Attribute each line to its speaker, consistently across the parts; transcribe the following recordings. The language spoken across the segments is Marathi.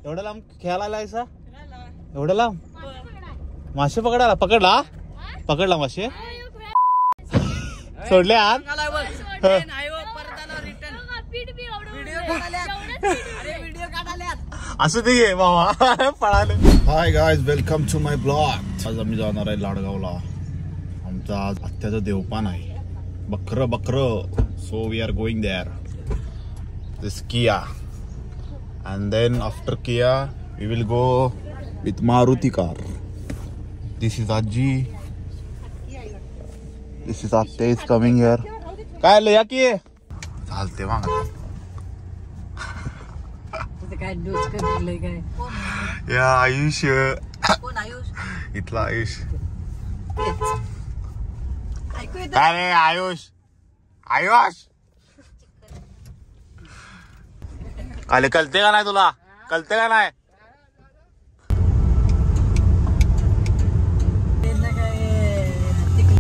Speaker 1: एवढं लांब खेळायला आलायसा? एवढं लांब मासे पकडायला? पकडला मासे सोडले आत. असं ते घे मामा पळाले. Hi guys, welcome to my blog. आज आम्ही जाणार आहे लाडगावला. आमचा आज आत्याचं देवपान आहे. बकर so we are going there. This किया and then after Kia we will go with Maruti car. This is Aji. This is Atte is coming here. काय आलं या की चालते मग
Speaker 2: काय डोस करले काय
Speaker 1: या आयुष
Speaker 2: कोण आयुष
Speaker 1: इथला आयुष
Speaker 2: ऐकू येत
Speaker 1: काय रे आयुष काले कळते का नाही तुला? कळते का नाही?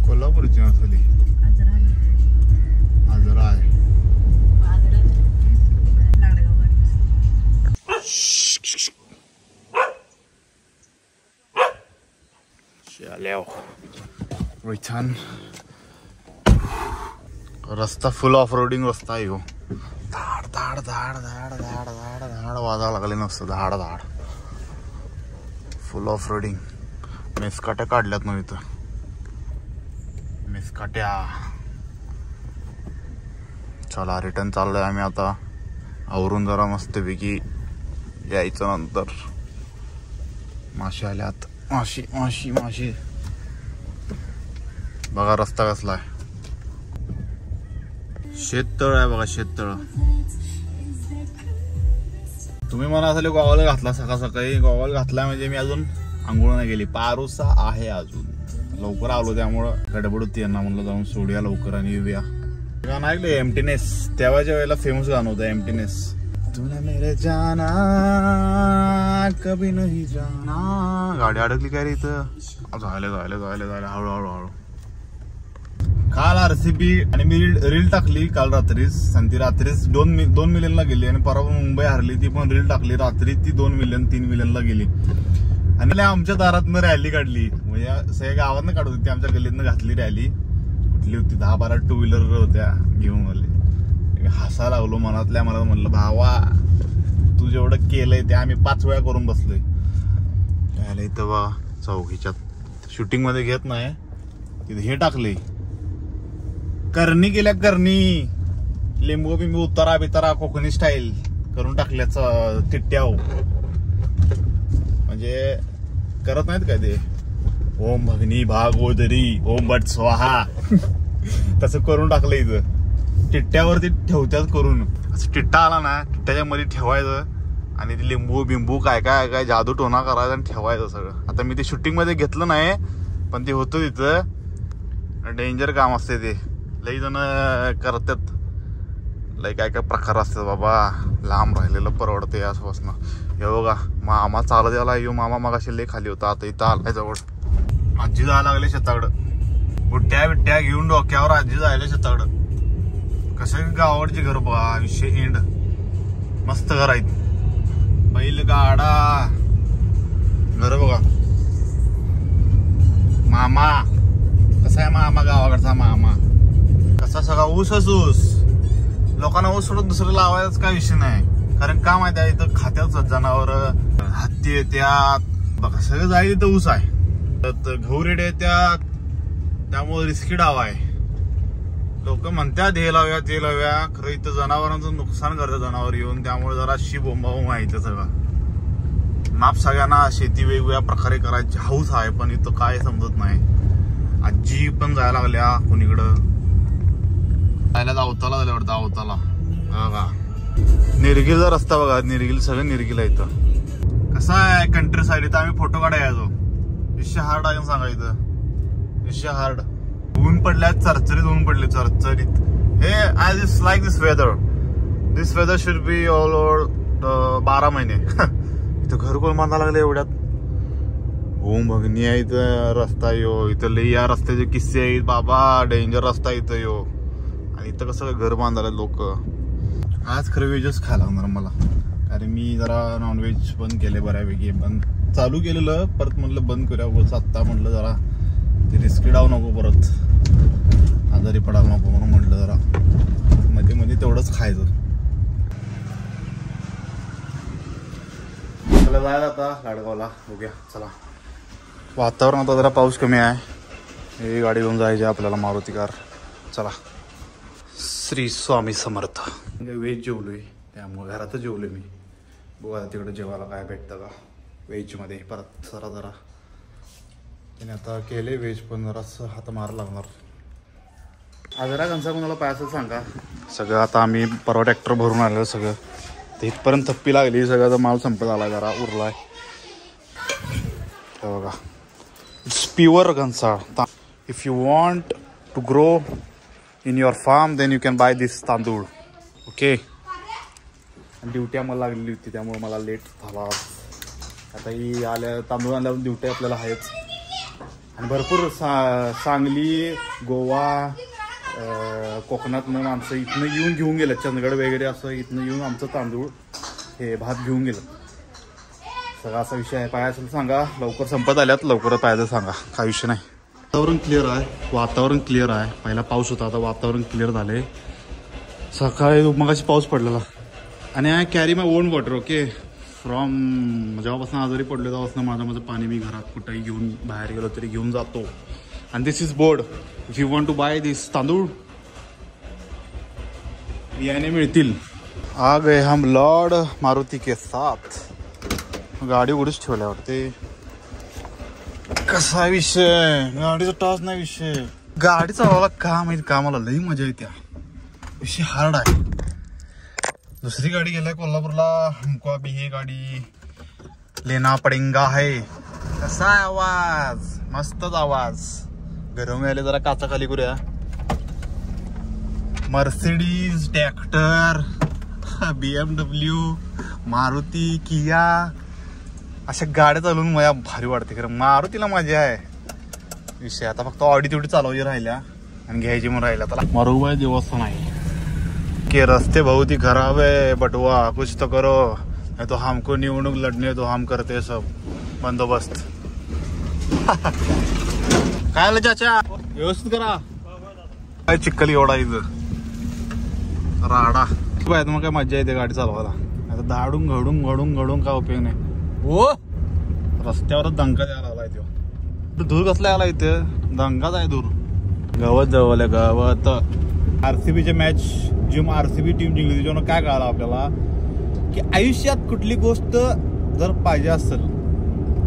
Speaker 1: कोल्हापूरची असली आजरा आहे. छान रस्ता फुल ऑफ रोडिंग रस्ता आहे. धाड धाड धाड धाड धाड धाड धाड वाजायला लागले नसतं. धाड धाड फुल ऑफ रोडिंग. मेसकाट्या काढल्यात ना इथं. मेसकाट्या. चला रिटर्न चाललोय आम्ही आता. आवरून जरा मस्तपैकी यायचं. नंतर माशी आल्यात. माशी माशी माशी बघा रस्ता कसला आहे. शेततळ आहे बघा. शेततळ. तुम्ही मला असले गॉगल घातला सकाळ सकाळी. गॉगल घातला म्हणजे मी अजून आंघोळ नाही गेली. पारुसा आहे अजून. लवकर आलो त्यामुळं गडबड होती यांना. म्हणलं जाऊन सोडूया लवकर आणि येऊया. गाणं ऐकलं एम्प्टीनेस. तेव्हाच्या वेळेला फेमस गाणं होतं एम्प्टीनेस. तूने मेरे जाना कभी नहीं जाना. गाडी अडकली काय रे इथं? झाले झाले झाले झाले हळूहळू हळू. काल RCB आणि मी रील टाकली काल रात्रीच. आणि ती रात्रीच 2 मिलियनला गेली. आणि परवा मुंबई हरली ती पण रील टाकली रात्री. ती 2 मिलियन 3 मिलियनला गेली. आणि आमच्या दारातनं रॅली काढली. म्हणजे सगळ्या गावातनं काढत होती. आमच्या गल्लीतनं घातली रॅली. कुठली होती 10-12 टू व्हीलर होत्या घेऊन आले. हसा लागलो मनातल्या मला. म्हणलं भावा तू जेवढं केलंय ते आम्ही 5 वेळा करून बसलोय. त्याला इथं बा चौकीच्यात शूटिंग मध्ये घेत नाही. तिथे हे टाकले करणी केल्या. करणी लिंबू बिंबू उतारा बितारा कोकणी स्टाईल करून टाकल्याच तिट्ट्याव. म्हणजे करत नाहीत काय ते ओम भगनी भागोदरी ओम भट स्वाहा तसं करून टाकलं इथं. टिट्ट्यावरती ठेवत्यात करून. असं टिट्टा आला ना टिट्ट्याच्या मध्ये ठेवायचं आणि ते लिंबू बिंबू काय काय काय जादू टोना करायचा आणि ठेवायचं सगळं. आता मी ते शूटिंग मध्ये घेतलं नाही पण ते होतं तिथं. डेंजर काम असते ते. लई जण करतात. लई काय काय प्रकार असतात बाबा. लांब राहिलेलं परवडते आसपासनं. हे बघा मामा चालत याला. येऊ मामा मगाशी लई खाली होता. आता इथं आलाय जवळ. आजी जायला लागले शेताकडं. बुट्ट्या बिट्ट्या घेऊन डोक्यावर आजी जायला शेताकडं. कसं गावाकडची घर बघा. विषय एंड. मस्त घर आहेत. बैल गाडा घर बघा. मामा कसा आहे मामा? गावाकडचा मामा कसा? सगळा ऊसच ऊस. लोकांना ऊस सोडून दुसरं लावायचं काय विषय नाही. कारण का माहिती आहे इथं खात्याच जनावर हत्ती येत्यात बघा. सगळं जाईल इथं ऊस आहे. गहू रेडे येत्यात. त्यामुळे रिस्की डाव आहे. लोक म्हणतात हे लावूया ते लावूया. खरं इथं जनावरांचं नुकसान करतं जनावर येऊन. त्यामुळे जरा बोंबाबोंब आहे इथं सगळं. माप सगळ्यांना शेती वेगवेगळ्या प्रकारे करायची हौस आहे पण इथं काय समजत नाही. आजी पण जायला लागल्या कोणीकडं. जायला अवताला झाल्या वाटतं. अवताला बघा. निरगिलचा रस्ता बघा. निरगिल सगळं निरगिल आहे इथं. कसं आहे कंट्री साईड. इथं आम्ही फोटो काढाय यायचो. विषय हार्ड आहे सांगा इथं. विषय हार्ड. ऊन पडल्यात. चरचरीत ऊन पडले. चरचरीत. हे I this like this weather. This weather should be all over 12 महिने. इथं घर कोण बांधायला लागले एवढ्यात. ओम भगनी आहे इथं रस्ता यो. इथं लई या रस्त्याचे किस्से आहेत बाबा. डेंजर रस्ता इथं यो. आणि इथं कसं घर बांधायला लोक. आज खरं वेजच खायला लागणार मला. अरे मी जरा नॉनव्हेज बंद केले बऱ्यापैकी, बंद चालू केलेलं परत म्हटलं बंद करूया उगाच आत्ता म्हटलं जरा ते रिस्की डाव नको परत आजारी पडायला नको म्हणून म्हटलं जरा मध्ये मध्ये तेवढंच खायचं. चला जायला आता लाडगावला बघूया. चला वातावरण आता जरा पाऊस कमी आहे. ही गाडी घेऊन जायची आपल्याला मारुती कार. चला श्री स्वामी समर्थ. व्हेज जेवलोय त्यामुळे घरातच जेवलोय मी. बघा तिकडे जेवायला काय भेटतं का व्हेजमध्ये. परत जरा त्याने आता केले व्हेज पण जरासं हात मार लागणार. आजरा कंसा कोणाला पाहायचं सांगा. सगळं आता आम्ही परवा ट्रॅक्टर भरून आलेलं सगळं ते इथपर्यंत थप्पी लागली. सगळ्याचा माल संपत आला जरा उरलाय. हे बघा it's pure Ghansal. If you want to grow in your farm then you can buy this तांदूळ. ओके. ड्युटी आम्हाला लागलेली होती त्यामुळे मला लेट झाला. आता ही आल्या तांदूळ आल्यावर ड्युटी आपल्याला आहेच. आणि भरपूर सांगली गोवा कोकणातनं माणसं इथनं येऊन घेऊन गेलं. चंदगड वगैरे असं इथनं येऊन आमचं तांदूळ हे भात घेऊन गेलं. सगळा असा विषय आहे. पाय असेल सांगा. लवकर संपत आल्यात लवकर पाहायचं सांगा. काय विषय नाही. वातावरण क्लिअर आहे. वातावरण क्लिअर आहे. पहिला पाऊस होता आता वातावरण क्लिअर झाले. सकाळी मगाशी पाऊस पडलेला. आणि I carry my on water. Okay. From जेव्हापासून आजारी पडलो तेव्हापासून माझं पाणी मी घरात कुठेही घेऊन बाहेर गेलो तरी घेऊन जातो. आणि this is board. If you want to buy this तांदूळ बियाणे मिळतील. आ गए हम लॉर्ड मारुती के साथ. गाडी उडीच ठेवल्या वाटते. कसा विषय गाडीचा टॉस नाही विषय. गाडी चालवायला का माहिती का मला लई मजा येत्या. विषय हार्ड आहे. दुसरी गाडी गेलाय कोल्हापूरला. हमको अभी ही गाडी लेना पडेंगा है. कसा आहे आवाज. मस्तच आवाज. गरम आले जरा काचा खाली करूया. Mercedes tractor BMW Maruti Kia अशा गाड्या चालवून मला भारी वाटते. खरं मारुतीला मजा आहे. विषय आता फक्त ऑडी तेवढी चालवायची राहिल्या आणि घ्यायची म्हणून राहिल्या. त्याला मारुबाई देवस्थान आहे के रस्ते बहुत ही खराब है बटुआ कुछ तो करो नहीं तो हमको निवडणूक लढणे तो हम करते सब बंदोबस्त. काय आलं चाचा व्यवस्थित करा. काय चिखल एवढा इथं राडा. मग काय मजा येते गाडी चालवायला. आता धाडून घडून काय उपयोग नाही. हो रस्त्यावरच दंगा द्यायला आलाय तो. धूर कसला आला इथे. दंगाच आहे दूर. गवत जवळ गवत. RCBचे मॅच जी RCB टीम जिंकली त्याच्यावर काय कळालं आपल्याला की आयुष्यात कुठली गोष्ट जर पाहिजे असेल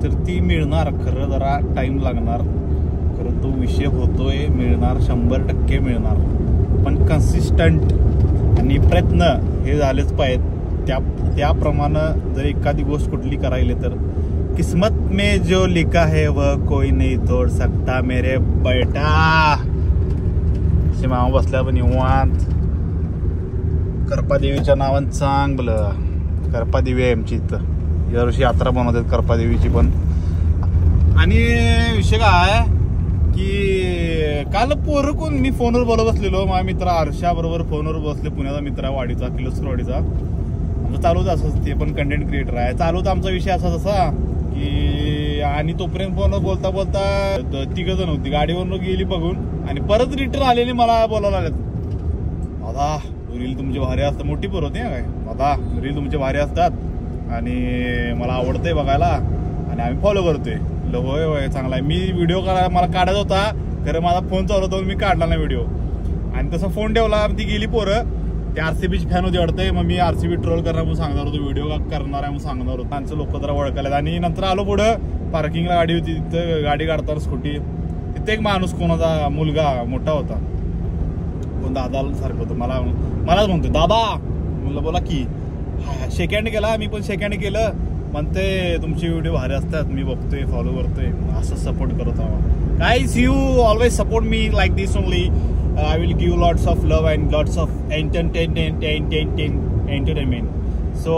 Speaker 1: तर ती मिळणार. खरं जरा टाइम लागणार. खरं तो विषय होतोय. मिळणार 100% मिळणार. पण कन्सिस्टंट आणि प्रयत्न हे झालेच पाहिजेत. त्याप्रमाणे जर एखादी गोष्ट कुठली करायली तर किस्मत में जो लिखा है वह कोई नहीं तोड़ सकता मेरे बेटा. मामा बसल्या पण निवांत. करपादेवीच्या नावानं चांगलं. करपादेवी आहे आमची इथं. यावर्षी यात्रा बनवतात करपादेवीची पण. आणि विषय काय की काल पोरं कोण मी फोनवर बोलत बसलेलो. माझ्या मित्र हर्षा बरोबर फोनवर बसले. पुण्याचा मित्र वाडीचा किलोस्करवाडीचा. आमचं चालू होतं असंच. ते पण कंटेंट क्रिएटर आहे. चालू होता आमचा विषय असा तसा की आणि तोपर्यंत फोनवर बोलता बोलता 3 जण होती. गाडीवरून गेली बघून आणि परत रिटर्न आलेली मला बोलायला लागलेत. दादा रील तुमचे भारी असतात. मोठी पोर होते काय. दादा रील तुमचे भारी असतात आणि मला आवडतंय बघायला आणि आम्ही फॉलो करतोय. होय होय चांगला आहे. मी व्हिडिओ मला काढायचा होता खरं माझा फोन चालू होता मी काढला नाही व्हिडिओ. आणि तसा फोन ठेवला. ती गेली पोरं. ते RCBची फॅन होती वाटतंय. मग मी RCB ट्रोल करणार म्हणून सांगणार होतो. व्हिडिओ करणार आहे म्हणून सांगणार होतो. त्यांचं लोक जरा ओळखायला. आणि नंतर आलो पुढं पार्किंगला गाडी होती. तिथं गाडी काढताना स्कूटी तिथे एक माणूस कोणाचा मुलगा मोठा होता. कोण दादा सारखं होतं. मलाच म्हणतो दादा. म्हणलं बोला की. सेकंड केला. मी पण सेकंड केलं. म्हणते तुमचे व्हिडिओ भारी असतात. मी बघतोय फॉलो करतोय. असं सपोर्ट करत आहोत. Guys you always support me like this only. I will give lots of love and lots of entertainment. So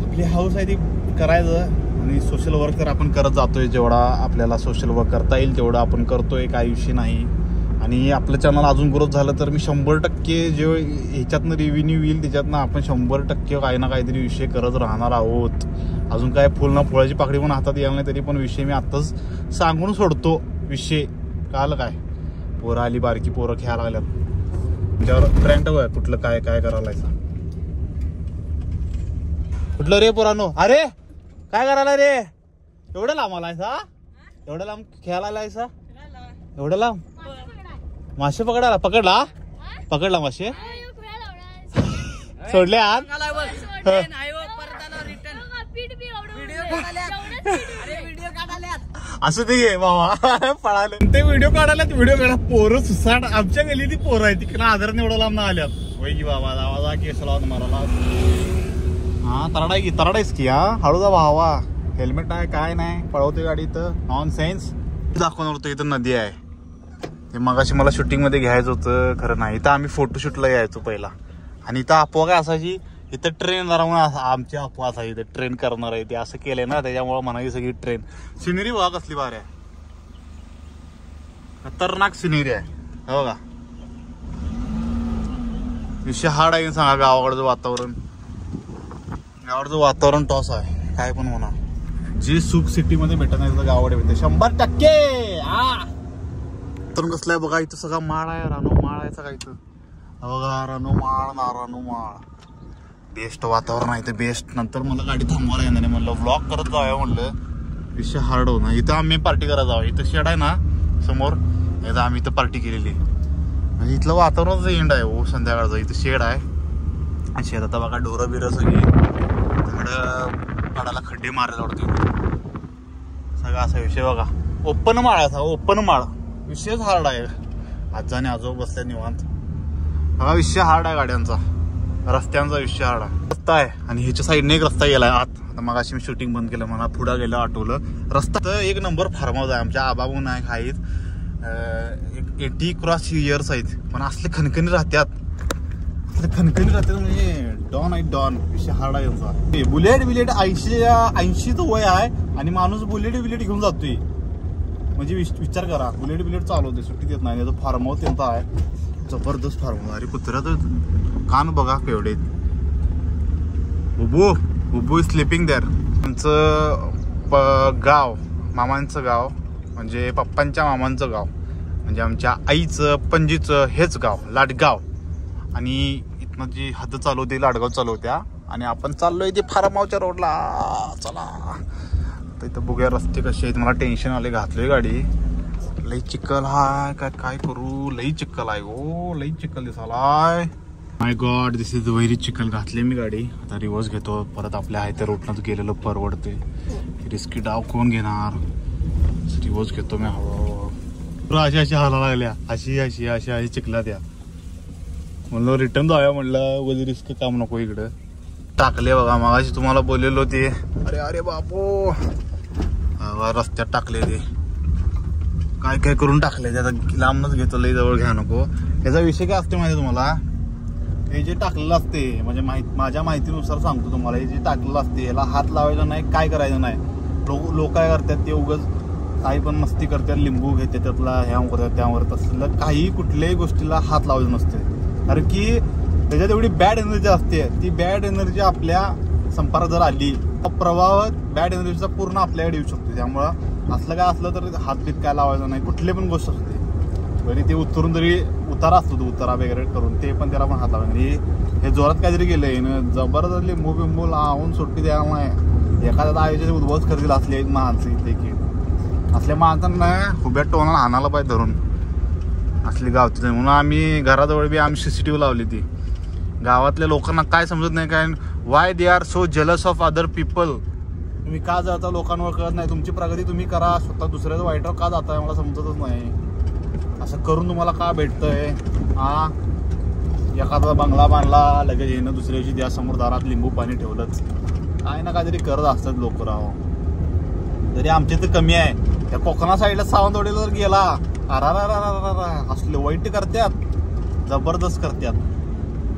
Speaker 1: आपली हाऊस आहे ती करायचं. आणि सोशल वर्क तर आपण करत जातोय. जेवढा आपल्याला सोशल वर्क करता येईल तेवढं आपण करतोय. काही विषय नाही. आणि आणि आपलं चॅनल अजून ग्रोथ झालं तर मी 100% जे ह्याच्यातनं रेव्हेन्यू येईल त्याच्यातनं आपण 100% काही ना काहीतरी विषय करत राहणार आहोत. अजून काय फुल ना फुलाची पाकडी पण हातात यायला नाही तरी पण विषय मी आत्ताच सांगून सोडतो. विषय काल काय पोरं आली बारकी पोरं खेळायला लागल्यात त्याच्यावर ट्रेंड आहे कुठलं काय काय करायला. कुठलं रे पोरानो? अरे काय करायला रे? एवढं लांब आलाय सा? एवढं लांब खेळायला आलाय सा? एवढं लांब मासे पकडायला? पकडला मासे सोडले आत. असं ते घे बाबा पळाले ते व्हिडिओ काढा पोरं सुसाट आमच्या गेली ती पोरं आहे तिकडे आधार एवढं लांब ना आल्यात. वै की बाबा आवाजा केस लावत मारायला. हा तरडायस की हा हळू जा भावा. हेल्मेट आहे काय नाही पळवते गाडी तर नॉन सेन्स दाखवणार होतं. इथं नदी आहे ते मगाशी मला शूटिंग मध्ये घ्यायचं होतं खरं नाही. इथं आम्ही फोटोशूटला यायचो पहिला आणि इथं अफवा काय असायची इथं ट्रेन म्हणून आमची अफवा असायची इथं ट्रेन करणार आहे ते असं केलंय ना त्याच्यामुळे म्हणायची सगळी ट्रेन. सिनेरी बघा कसली भारी आहे खतरनाक सिनेरी आहे बघा. विषय हार्ड आहे सांगा. गावाकडचं वातावरण टॉस आहे काय पण होणार. जे सुख सिटी मध्ये भेटत नाही गावाकडे भेटते 100%. तर कसलं आहे बघा इथं सगळा माळ आहे रानो माळ आहे सगळा इथं बघा. रानो माळ बेस्ट वातावरण आहे इथं बेस्ट. नंतर मला गाडी थांबवायला येणार नाही म्हणलं व्लॉग करत जाऊया म्हणलं विषय हार्ड होणार. इथं आम्ही पार्टी करायला जावं. इथं शेड आहे ना समोर इथं आम्ही इथं पार्टी केलेली म्हणजे इथलं वातावरणच एंड आहे हो संध्याकाळचं. इथं शेड आहे आणि शेतात बघा ढोरं बिरं सगळी झाडं काढायला खड्डे मारायला आवडते सगळं असा विषय बघा. ओपन माळ आहे ओपन माळ विषयच हार्ड आहे. आजाने आजोबा बसल्या निवांत हा विषय हार्ड आहे गाड्यांचा रस्त्यांचा विषय हार्ड आहे. रस्ता आहे आणि ह्याच्या साईडने एक रस्ता गेलाय आत. आता मग अशी मी शूटिंग बंद केलं मला पुढे गेलं आठवलं. रस्ता तर एक नंबर फार्म हाऊस आहे आमच्या आबा म्हणून आहेत 80 इयर्स आहेत पण असले खणखणी राहत्यात म्हणजे डॉन आहे डॉन. विषय हार्ड आहे यांचा. बुलेट 80चं वय आहे आणि माणूस बुलेट घेऊन जातोय म्हणजे विचार करा. बुलेट चालवते सुट्टी देत नाही. त्याचं फार्म हाऊस त्यांचा आहे जबरदस्त फार्म हाऊस. अरे कुत्र्याचं कान बघा केवढे. बुबू स्लीपिंग देअर. त्यांचं गाव मामांचं गाव म्हणजे पप्पांच्या मामांचं गाव म्हणजे आमच्या आईचं पणजीचं हेच गाव लाडगाव. आणि इथनं जी हद्द चालवते लाडगाव चालवत्या आणि आपण चाललोय ते फार्म हाऊसच्या रोडला. चला तर इथं बघूया रस्ते कसे आहेत. मला टेन्शन आले घातलोय गाडी. लई चिखल हाय काय करू. लई चिखल आहे हो लई चिखल दिसालाय. माय गॉड दिस इज व्हेरी चिखल. घातले मी गाडी आता रिव्हर्स घेतो परत आपल्या आहे त्या रोडनं गेलेलं परवडते. रिस्की डाव कोण घेणार. रिव्हर्स घेतो मी हळूहळू. अशी हाला लागल्या अशी चिखला द्या म्हणलं रिटर्न जाऊया म्हणलं उगाच रिस्क काम नको. इकडं टाकले बघा मगाशी तुम्हाला बोललेलो ते. अरे बापू रस्त्यात टाकले ते काय करून टाकले ते. आता लांबच घेतो लई जवळ घ्या नको. याचा विषय काय असते माहिती तुम्हाला. हे जे टाकलेलं असते म्हणजे माझ्या माहितीनुसार सांगतो तुम्हाला. हे जे टाकलेलं असते याला हात लावायचा नाही काय करायचं नाही. लोक काय करतात ते उगाच काही पण मस्ती करतात. लिंबू घेते त्यातला ह्या करतात त्यावर तसलं काही कुठल्याही गोष्टीला हात लावायचं नसते. कारण की त्याच्यात एवढी बॅड एनर्जी असते. ती बॅड एनर्जी आपल्या संपर्कात जर आली प्रभाव बॅड एनर्जीचा पूर्ण आपल्याकडे येऊ शकतो. त्यामुळं असलं काय असलं तर हातबीत काय लावायचं नाही. कुठली पण गोष्ट असते जरी ते उतरून जरी उतारा असतो तो उतारा वगैरे करून ते पण त्याला पण हात लावायचं. हे जोरात काहीतरी गेलंय जबरदस्त लिंबू बिंबू लावून सुट्टी द्यायला नाही. एखाद्या आयुष्याचे उद्ध्वस्त करतील असले एक माणसं इथे की असल्या माणसांना उभ्या टोनाला हाणाला पाहिजे धरून असली गावची. म्हणून आम्ही घराजवळ बी आम्ही CCTV लावली ती. गावातल्या लोकांना काय समजत नाही काय Y they are so jealous of other people. तुम्ही का जाता लोकांवर कळत नाही. तुमची प्रगती तुम्ही करा स्वतः दुसऱ्याचं वाईटवर का जाताय मला समजतच नाही. असं करून तुम्हाला का भेटतंय. हा एखादा बंगला बांधला लगेच येणं दुसऱ्या दिवशी द्या समोर दारात लिंबू पाणी ठेवलंच काय ना काहीतरी करत असतात लोक. राव तरी आमच्या इथं कमी आहे. त्या कोकणा साईडला सावंतवाडीला जर गेला असले वाईट करतात जबरदस्त करतात.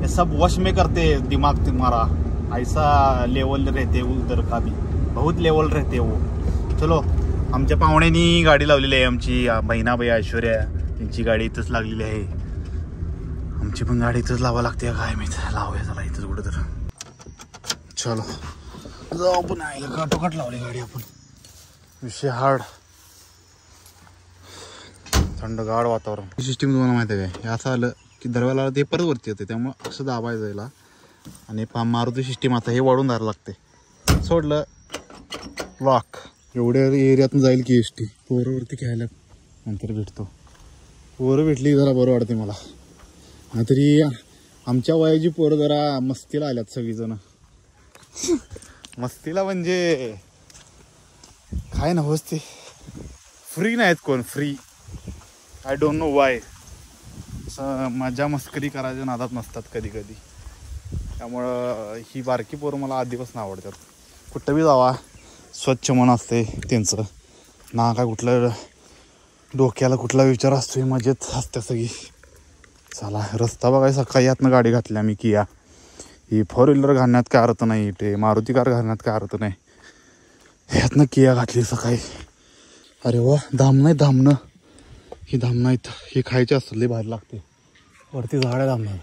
Speaker 1: हे सब वश में करते दिमाग तुम्हारा ऐसा लेवल रहते उधर का भी बहुत लेवल रहते वो. चलो आमच्या पाहुण्यानी गाडी लावलेली आहे आमची बहिणाबाई ऐश्वर्या त्यांची गाडी इथंच लागलेली आहे, आमची पण गाडी इथंच लावा लागते काय मी लावूया चला इथंच कुठं तर. चलो जाऊ आपण आईला काटोकाट लावली गाडी आपण. विषय हार्ड, थंडगार वातावरण. सिस्टीम तुम्हाला माहिती आहे काय, हे असं आलं की दरवाजाला ते परत वरती येते, त्यामुळे असं दाबायचं याला आणि मारुती सिस्टीम आता हे वाढून धरायला लागते. सोडलं लॉक. एवढ्या एरियातून जाईल की एस टी. पोरवरती खेळायला नंतर भेटतो. पोरं भेटली जरा बरं वाटते मला. नाहीतरी आमच्या वयाची पोरं जरा मस्तीला आल्यात सगळीजण. मस्तीला म्हणजे काय नव्हस ते, फ्री नाहीत कोण, free. I don't know Y. असं मजा मस्करी करायच्या नादात नसतात कधी कधी. त्यामुळं ही बारकी पोरं मला आधीपासून आवडतात. कुठं बी जावा स्वच्छ मन असते त्यांचं ना, काय कुठलं डोक्याला कुठला विचार असतोय, मजेत असते सगळी. चला रस्ता बघाय, सकाळी यातनं गाडी घातली आम्ही किया. ही 4 व्हीलर घालण्यात काय अर्थ नाही, ते मारुती कार घालण्यात काय अर्थ नाही. ह्यातनं किया घातली सकाळी. अरे वा, धामणं आहे धामणं. ही धामणं आहेत, ही खायची असतं, लई भारी लागते. वरती झाड आहे धामणं.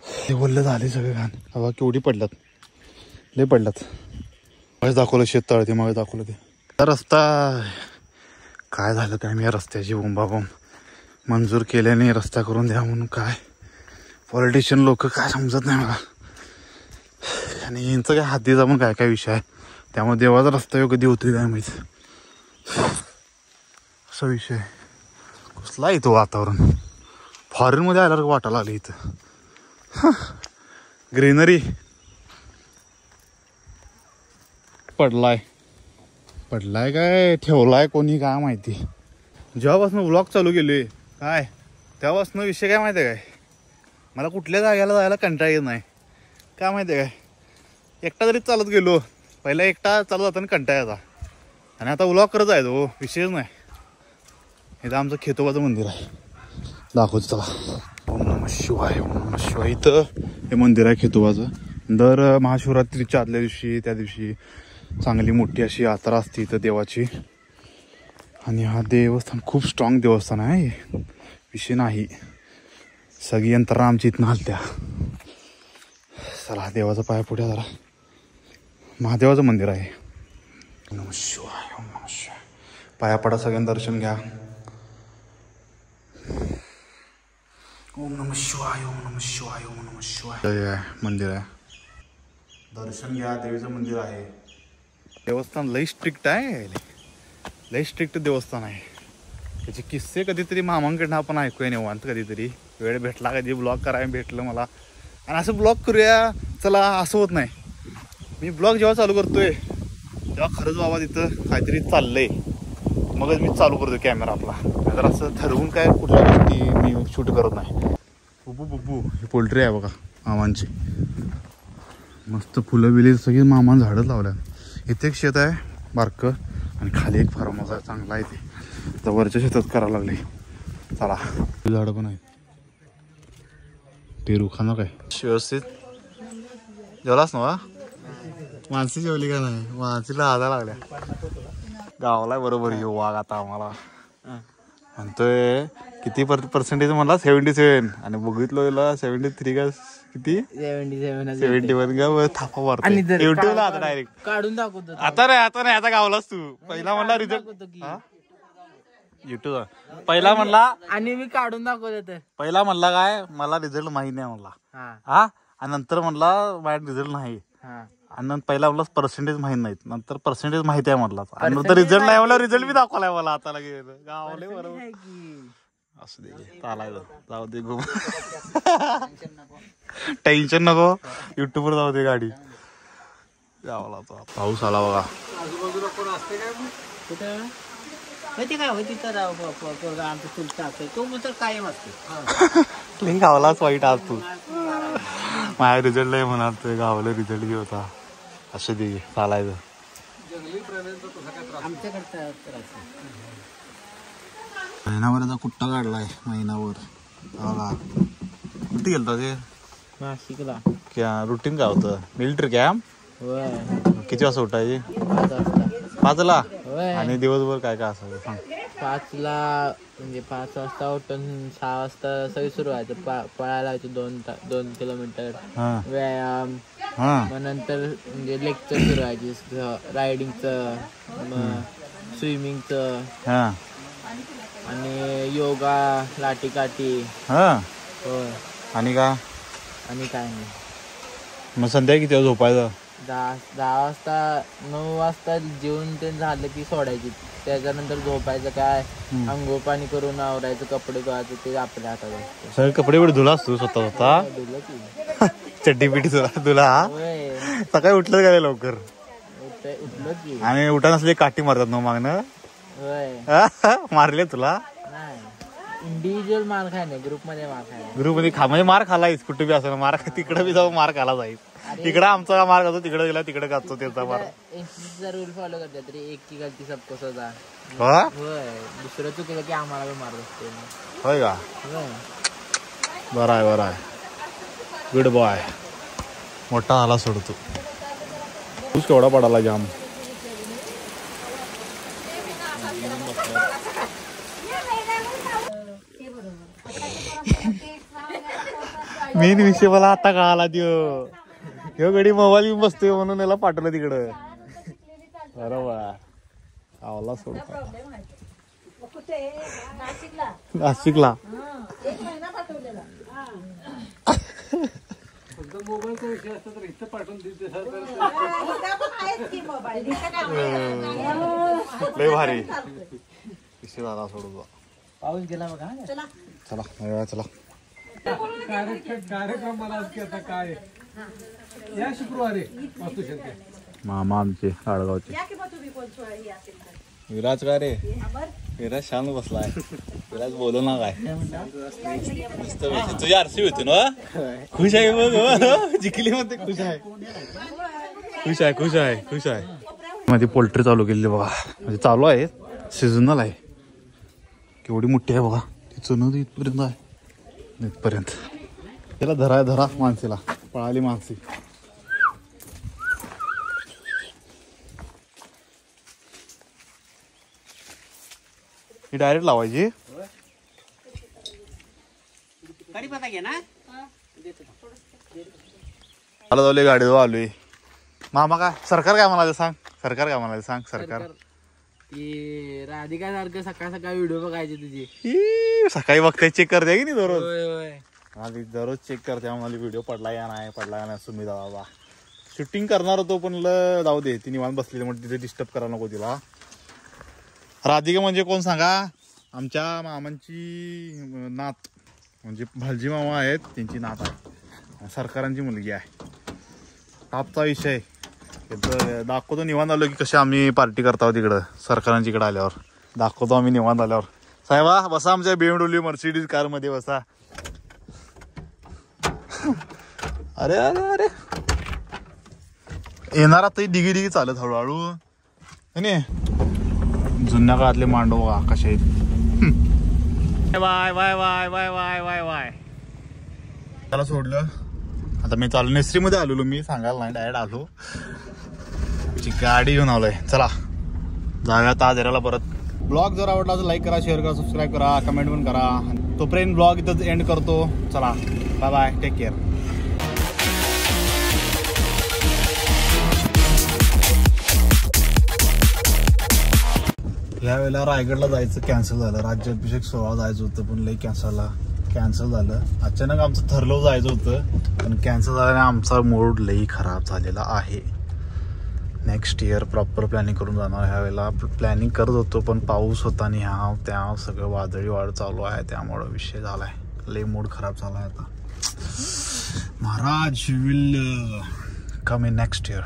Speaker 1: हे बोललं झाले सगळे घाण. हवा केवढी पडल्यात, लई पडल्यात. मग दाखवलं शेत तळते, मग दाखवलं ते रस्ता. काय झालं काय मी या रस्त्याची बोंबाबोंब. मंजूर केल्याने रस्ता करून द्या म्हणून काय पॉलिटिशियन लोक काय समजत नाही मला. आणि यांचं काय हाती जाऊन काय काय विषय आहे, त्यामुळे देवाचा रस्ता योग्य कधी होतोय काय माहिती. असा विषय कसला इथं वातावरण. फॉरेनमध्ये आल्यावर वाटायला आलं इथं. ग्रीनरी. पडलाय काय ठेवलाय कोणी काय माहिती. जेव्हापासून व्लॉग चालू केले काय तेव्हापासून विषय काय माहिती आहे काय, मला कुठल्या जाग्याला जायला कंटाळा येत नाही. काय माहिती आहे काय, एकटा जरी चालत गेलो, पहिला एकटा चालत जाताना कंटाळा यायचा, आणि आता व्लॉग करत आहे तो विषयच नाही. इथं आमचं खेतोबाचं मंदिर आहे, दाखवतो चला. ओम नमः शिवाय, ओम नमः शिवाय. इथं हे मंदिर आहे खेतोबाचं. दर महाशिवरात्रीच्या आदल्या दिवशी त्या दिवशी चांगली मोठी अशी यात्रा असते इथं देवाची. आणि हा देवस्थान खूप स्ट्रॉंग देवस्थान आहे, विषय नाही. सगळी यंत्रणा आमची इथनं हलत्या. चला देवाचा पाया पुढे जरा. महादेवाचं मंदिर आहे. ओम नमः शिवाय, ओम नमः शिवाय. पाया पडा, सगळ्यांना दर्शन घ्या. ओम नमः शिवाय, ओम नमः शिवाय, ओम नमः शिवाय. मंदिर आहे, दर्शन घ्या. देवीचं मंदिर आहे. देवस्थान लई स्ट्रिक्ट आहे, लई स्ट्रिक्ट देवस्थान आहे. त्याचे किस्से कधीतरी मामांकडनं आपण ऐकूया निवांत. कधीतरी वेळ भेटला, कधी ब्लॉग करायला भेटलं मला, आणि असं ब्लॉग करूया चला असं होत नाही. मी ब्लॉग जेव्हा चालू करतोय तेव्हा खरंच बाबा तिथं काहीतरी चाललंय, मगच मी चालू करतो कॅमेरा आपला. तर असं ठरवून काय कुठल्या गोष्टी मी शूट करत नाही. बुबू बुबू ही पोल्ट्री आहे बघा मामांची. मस्त फुलं बिले सगळी मामान झाडं लावल्या. इथे एक शेत आहे बारकं, आणि खाली एक फार्म हाऊस आहे चांगला आहे. ते तर वरच्या शेतात करायला लागले. चला झाडं पण आहेत. पेरू खाणं काय व्यवस्थित जेवलास ना. माणसी जेवली का नाही, माणसीला हादा लागल्या. गावाला बरोबर येऊ वाघ आता आम्हाला म्हणतोय. किती पर्सेंटेज म्हणला 77, आणि बघितलं 73 का किती 71 का थापा मारतो युट्यूबला. आता डायरेक्ट
Speaker 2: काढून दाखवतो.
Speaker 1: आता नाही आता गावलाच तू. पहिला म्हणला रिझल्ट युट्यूब, पहिला म्हणला
Speaker 2: आणि मी काढून दाखवतो.
Speaker 1: पहिला म्हणला काय मला रिझल्ट माहिती नाही म्हणला. हा, आणि नंतर म्हणला माझ्या रिझल्ट नाही. आणि नंतर पहिला म्हणला पर्सेंटेज माहित नाहीत, नंतर पर्सेंटेज माहिती आहे म्हणला. आणि नंतर रिझल्ट नाही म्हणला, रिझल्ट बी दाखवलाय मला आता लगेच. गावले बरोबर असू दे, चालायचं जाऊ दे. गो टेन्शन नको, युट्यूब वर जाऊ दे गाडी. गावाला पाऊस आला बघा.
Speaker 2: आजूबाजूला कोण असते काय कुठं माहिती काय होती तर आमचं चुलता असतो तो तर कायम असतो.
Speaker 1: गावालाच वाईट आज तू. माझ्या रिझल्ट नाही म्हणाल, गावाला रिझल्ट घे होता. असं दे चालायचं. महिनाभराचा कुट्टा काढलाय महिनाभर. कुठे गेलता ते
Speaker 2: नाशिकला.
Speaker 1: क्या रुटीन काय होतं, मिलिटरी कॅम्प. किती वाजता उठायचे? 5 ला.
Speaker 2: होय.
Speaker 1: आणि दिवसभर काय काय असायचं सांग.
Speaker 2: 5ला म्हणजे 5 वाजता उठून 6 वाजता सगळी सुरू व्हायचं. पळायला जायचं 2 किलोमीटर व्यायाम. मग नंतर म्हणजे लेक्चर सुरू व्हायचे रायडिंगचं, मग स्विमिंगचं आणि योगा, लाठी काठी. होय.
Speaker 1: आणि का
Speaker 2: आणि काय नाही.
Speaker 1: मग संध्याकाळी किती झोपायचं?
Speaker 2: 10 वाजता 9 वाजता जेवण ते झालं की सोडायची. त्याच्यानंतर झोपायचं काय, अंघोळ पाणी करून आवरायचं, कपडे धुवायचं, ते आपल्या हातात असतं.
Speaker 1: सगळे कपडे बिडे धुला असतो स्वतः
Speaker 2: धुलं की
Speaker 1: चड्डी पिटी तुला सकाळी उठलं का लवकर?
Speaker 2: उठलं की.
Speaker 1: आणि उठा नसले काठी मारतात ना मागणं? मारले तुला?
Speaker 2: नाही, इंडिव्हिज्युअल मार खाय नाही, ग्रुप मध्ये मार खाय.
Speaker 1: ग्रुप मध्ये म्हणजे मार खालायच कुठे बी असं मार, तिकडे बी जाऊन मार खाला जाईल. तिकडे आमचा मार खातो, तिकडे गेला तिकडे खातो त्याचा मार.
Speaker 2: रूल फॉलो करतात तरी एक की गलती सबको सजा.
Speaker 1: होय,
Speaker 2: दुसरं चुकलं की आम्हाला मारत असते.
Speaker 1: होय का? बरं आहे, बरं आहे, गुड बॉय. मोठा झाला सोडतो. तूच केवढा पडाला जाम. मेन विषय मला आता कळाला त्यो गडी मोबाईल घेऊन बसतोय म्हणून याला पाठवलं तिकडं. बरोबर, आवला सोडतो नाशिकला. लय भारी विषय झाला सोडतो.
Speaker 2: पाऊस गेला बघा.
Speaker 1: चला चला.
Speaker 3: कार्यक्रम मला आता काय या शुक्रवारी
Speaker 1: मामा आमचे आडगावचे. विराज काय रे? विराज शांत बसलाय. विराज बोलू ना काय. तुझी आरसी होती ना? खुश आहे बघ. जिंकली म्हणते. खुश आहे, खुश आहे, खुश आहे, खुश आहे. मध्ये पोल्ट्री चालू केली बघा. म्हणजे चालू आहे, सीझनल आहे. केवढी मोठी आहे बघा. तिचं न इथपर्यंत आहे, इथपर्यंत. त्याला धरा माणसेला. पळाली माणसी. ही डायरेक्ट लावायची. आलो जाऊ गाडी आलोय. मामा काय सरकार काय म्हणाले सांग? सरकार काय म्हणाले सांग? सरकार
Speaker 2: ती राधिका सारखं सकाळ सकाळ व्हिडिओ बघायची तुझी.
Speaker 1: सकाळी बघताय, चेक करते की नाही दररोज? दररोज चेक करते आम्हाला व्हिडिओ पडला या नाही सुमिता बाबा. शूटिंग करणार होतो पण जाऊ दे, ती निवांत बसलेली म्हणजे तिथे डिस्टर्ब करायला नको तिला. राधिका म्हणजे कोण सांगा? आमच्या मामांची नात, म्हणजे भालजी मामा आहेत त्यांची नात आहे. सरकारांची मुलगी आहे. टॉपचा विषय. दाखवतो निवांत आलो की कशी आम्ही पार्टी करतो तिकडं सरकारांच्या इकडे आल्यावर. दाखवतो आम्ही निवांत आल्यावर. साहेबा बसा आमच्या BMW मर्सिडीज कार मध्ये बसा. अरे अरे अरे येणार आता डिगी चालत हळूहळू. जुन्या काळातले मांडव बघा कसे आहेत. Y Y Y Y Y Y Y. त्याला सोडलं. आता मी चालू नेसरीमध्ये आलेलो, मी सांगायला नाही, डायरेक्ट आलो. गाडी घेऊन आलोय. चला जाऊया ताजेराला परत. ब्लॉग जर आवडला तर लाईक करा, शेअर करा, सबस्क्राईब करा, कमेंट पण करा. तोपर्यंत ब्लॉग इथंच एंड करतो. चला बाय बाय, टेक केअर. यावेळेला रायगडला जायचं कॅन्सल झालं. राज्याभिषेक सोहळा जायचं होतं पण लई कॅन्सल झालं. अचानक आमचं ठरलं जायचं होतं पण कॅन्सल झाल्याने आमचा मूड लई खराब झालेला आहे. नेक्स्ट इयर प्रॉपर प्लॅनिंग करून जाणार. ह्या वेळेला प्लॅनिंग करत होतो पण पाऊस होता आणि त्या सगळं वादळी वाढ चालू आहे, त्यामुळं विषय झालाय. लई मूड खराब झालाय आता. Maharaj will come in next year.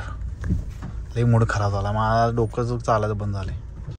Speaker 1: लई मूड खराब झाला. माझा डोकं चालायचं बंद झाले.